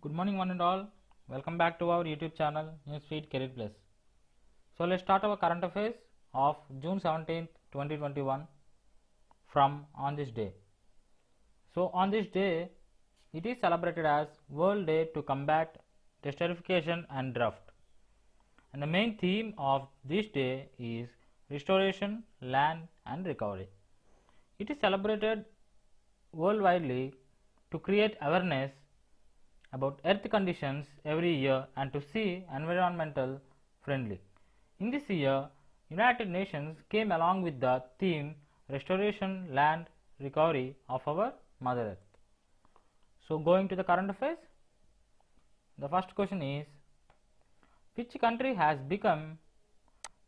Good morning one and all. Welcome back to our YouTube channel Newsfeed Career Plus. So let's start our current affairs of June 17th, 2021 from on this day. So on this day, it is celebrated as World Day to Combat Desertification and Drought. And the main theme of this day is restoration, land and recovery. It is celebrated worldwide to create awareness about earth conditions every year and to see environmental friendly. In this year, United Nations came along with the theme restoration, land, recovery of our Mother Earth. So going to the current affairs, the first question is, which country has become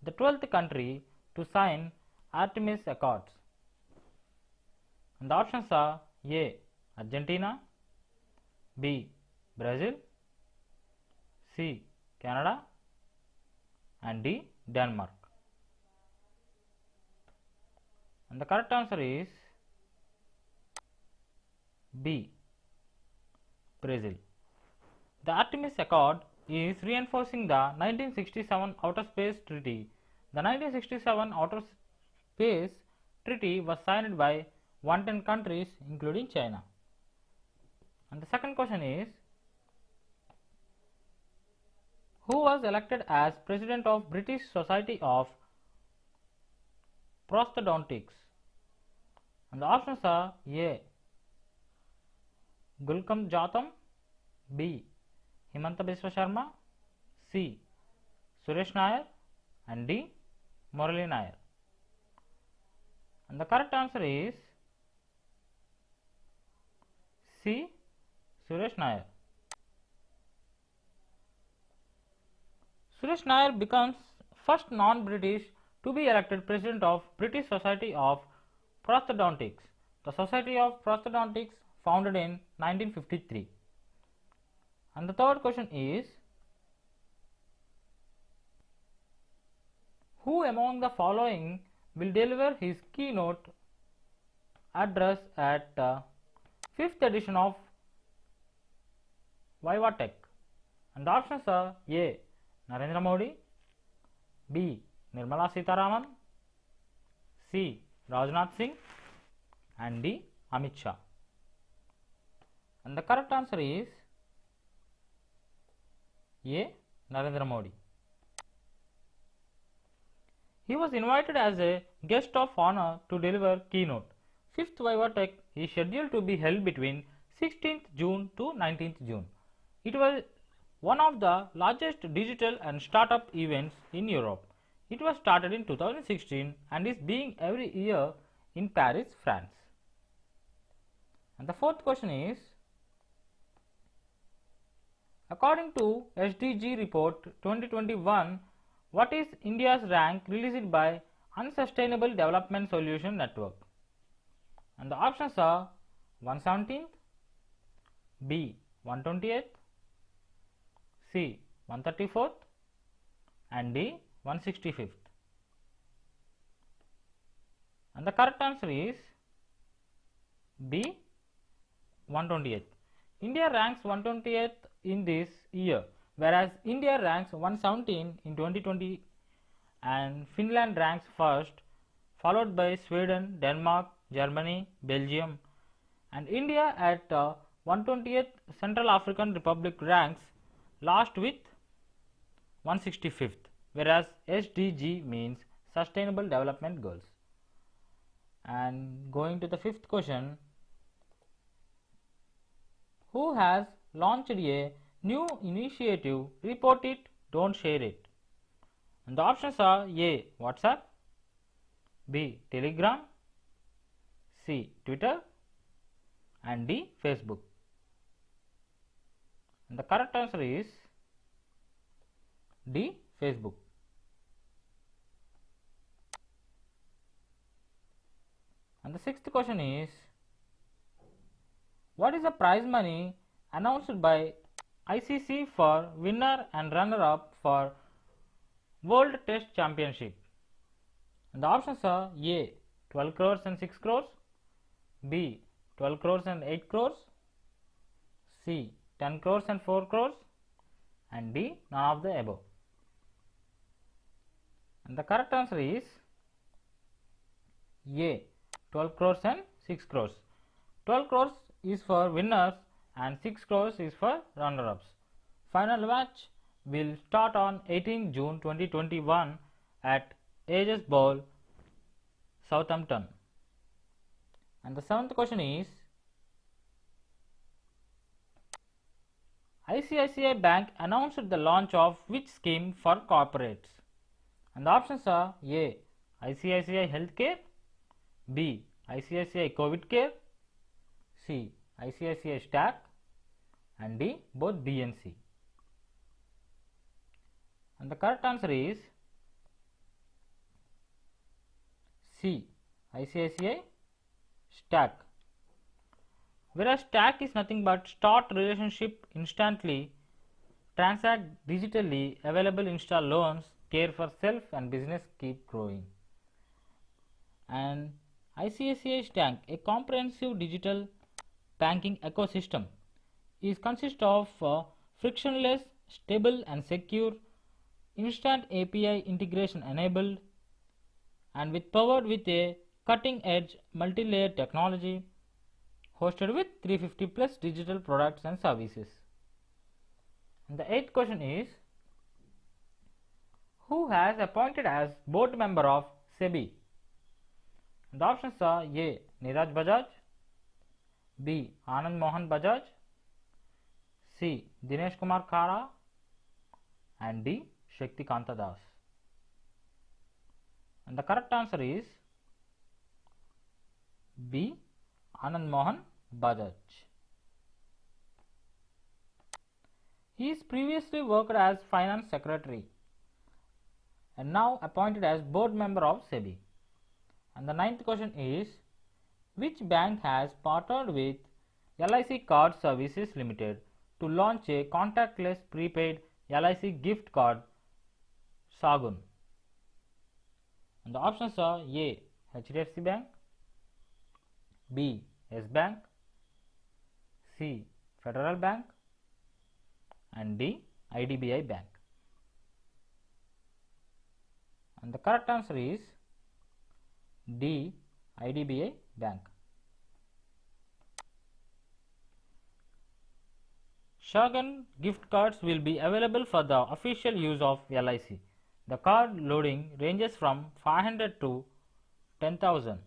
the 12th country to sign Artemis Accords? And the options are A. Argentina, B. Brazil, C. Canada and D. Denmark. And the correct answer is B. Brazil. The Artemis Accord is reinforcing the 1967 Outer Space Treaty. The 1967 Outer Space Treaty was signed by 110 countries including China. And the second question is, who was elected as President of British Society of Prosthodontics? And the options are A. Gulkam Jatham, B. Himanta Biswa Sharma, C. Suresh Nair and D. Murali Nair. And the correct answer is C. Suresh Nair. Suresh Nair becomes first non-British to be elected President of British Society of Prosthodontics. The Society of Prosthodontics founded in 1953. And the third question is, who among the following will deliver his keynote address at 5th edition of Vivatech? And the options are A. Narendra Modi, B. Nirmala Sitharaman, C. Rajnath Singh and D. Amit Shah. And the correct answer is A. Narendra Modi. He was invited as a guest of honor to deliver keynote. 5th Vivatech is scheduled to be held between 16th June to 19th June. It was one of the largest digital and startup events in Europe. It was started in 2016 and is being every year in Paris, France. And the fourth question is, according to SDG report 2021, what is India's rank released by Unsustainable Development Solution Network? And the options are 117th, B. 128th, C. 134th and D. 165th. And the correct answer is B. 128th. India ranks 128th in this year, whereas India ranks 117 in 2020 and Finland ranks first, followed by Sweden, Denmark, Germany, Belgium, and India at 120th. Central African Republic ranks last with 165th, whereas SDG means Sustainable Development Goals. And going to the fifth question, who has launched a new initiative, Report It, Don't Share It? And the options are A. WhatsApp, B. Telegram, C. Twitter and D. Facebook. And the correct answer is D. Facebook. And the sixth question is, what is the prize money announced by ICC for winner and runner-up for World Test Championship? And the options are A. 12 crores and 6 crores, B. 12 crores and 8 crores, C. 10 crores and 4 crores, and D, none of the above. And the correct answer is A, 12 crores and 6 crores. 12 crores is for winners and 6 crores is for runner-ups. Final match will start on 18 June 2021 at Aegis Bowl, Southampton. And the seventh question is, ICICI Bank announced the launch of which scheme for corporates? And the options are A, ICICI Healthcare, B, ICICI COVID Care, C, ICICI Stack, and D, both B and C. And the correct answer is C, ICICI Stack. Whereas Stack is nothing but start relationship instantly, transact digitally, available install loans, care for self and business keep growing. And ICICI Stack, a comprehensive digital banking ecosystem, is consist of frictionless, stable and secure, instant API integration enabled, and powered with a cutting edge multi-layer technology, hosted with 350 plus digital products and services. And the eighth question is, who has appointed as board member of SEBI? And the options are A, Neeraj Bajaj, B, Anand Mohan Bajaj, C, Dinesh Kumar Khara, and D, Shakti Kanta Das. And the correct answer is B, Anand Mohan Bajaj. He is previously worked as finance secretary and now appointed as board member of SEBI. And the ninth question is, which bank has partnered with LIC Card Services Limited to launch a contactless prepaid LIC gift card, Sagun? And the options are A, HDFC Bank, B, Yes Bank, C, Federal Bank, and D, IDBI Bank. And the correct answer is D, IDBI Bank. Sagun gift cards will be available for the official use of LIC. The card loading ranges from 500 to 10,000.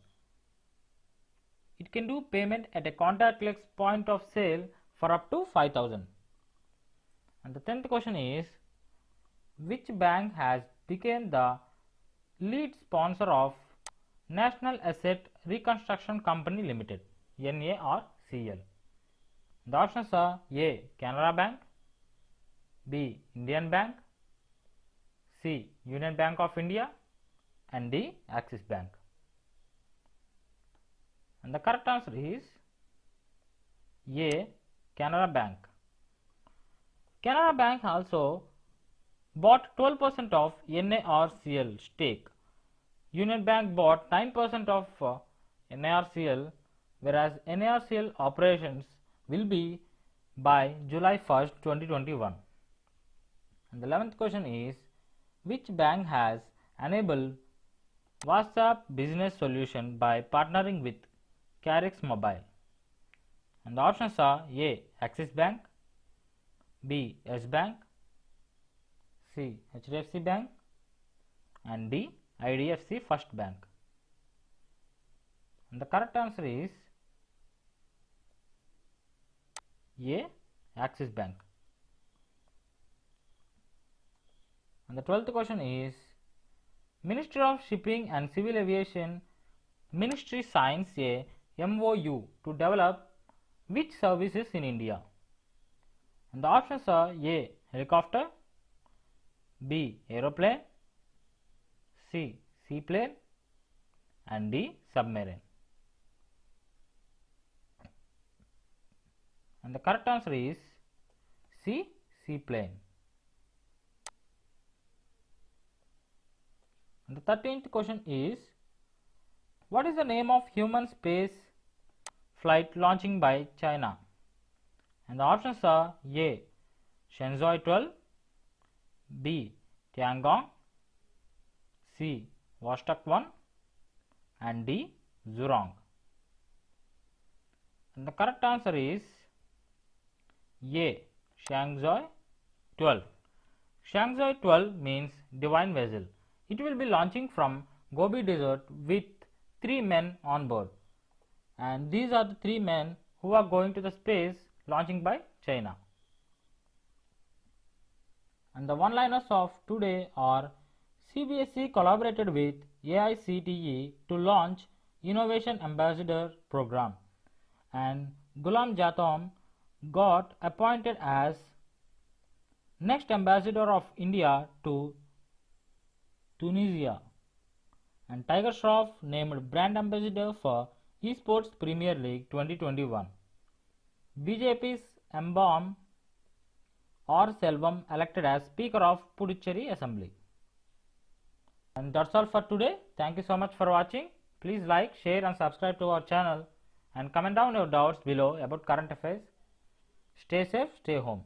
It can do payment at a contactless point of sale for up to 5,000. And the 10th question is, which bank has become the lead sponsor of National Asset Reconstruction Company Limited, NARCL? The options are A, Canara Bank, B, Indian Bank, C, Union Bank of India, and D, Axis Bank. And the correct answer is A, Canara Bank. Canara Bank also bought 12% of NARCL stake. Union Bank bought 9% of NARCL, whereas NARCL operations will be by July 1st, 2021. And the 11th question is, which bank has enabled WhatsApp business solution by partnering with Carix Mobile? And the options are A, Axis Bank, B, Yes Bank, C, HDFC Bank, and D, IDFC First Bank. And the correct answer is A, Axis Bank. And the 12th question is, Ministry of Shipping and Civil Aviation Ministry signs a MOU to develop which services in India? And the options are A, helicopter, B, aeroplane, C, seaplane, and D, submarine. And the correct answer is C, seaplane. And the 13th question is, what is the name of human space flight launching by China? And the options are A. Shenzhou 12, B. Tiangong, C. Vostok 1 and D. Zhurong. And the correct answer is A. Shenzhou 12. Shenzhou 12 means divine vessel. It will be launching from Gobi Desert with 3 men on board. And these are the 3 men who are going to the space launching by China. And the one-liners of today are CBSE collaborated with AICTE to launch Innovation Ambassador Program, and Gulam Jatom got appointed as next Ambassador of India to Tunisia, and Tiger Shroff named Brand Ambassador for Esports Premier League 2021. BJP's Mbam or Selvam elected as Speaker of Puducherry Assembly. And that's all for today. Thank you so much for watching. Please like, share and subscribe to our channel and comment down your doubts below about current affairs. Stay safe, stay home.